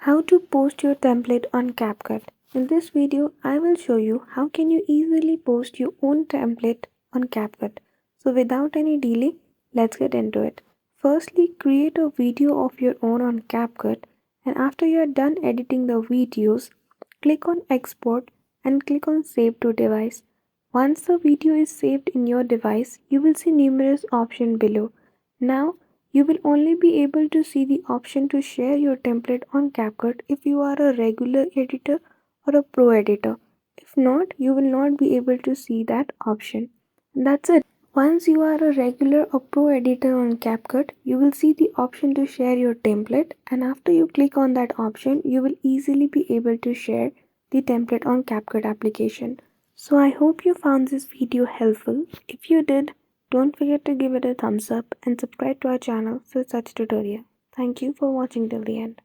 How to post your template on CapCut. In this video, I will show you how can you easily post your own template on CapCut. So without any delay, let's get into it. Firstly, create a video of your own on CapCut, and after you are done editing the videos, click on export and click on save to device. Once the video is saved in your device, you will see numerous options below. Now you will only be able to see the option to share your template on CapCut if you are a regular editor or a pro editor. If not, you will not be able to see that option. And that's it. Once you are a regular or pro editor on CapCut, you will see the option to share your template, and after you click on that option, you will easily be able to share the template on CapCut application. So I hope you found this video helpful. If you did, don't forget to give it a thumbs up and subscribe to our channel for such tutorial. Thank you for watching till the end.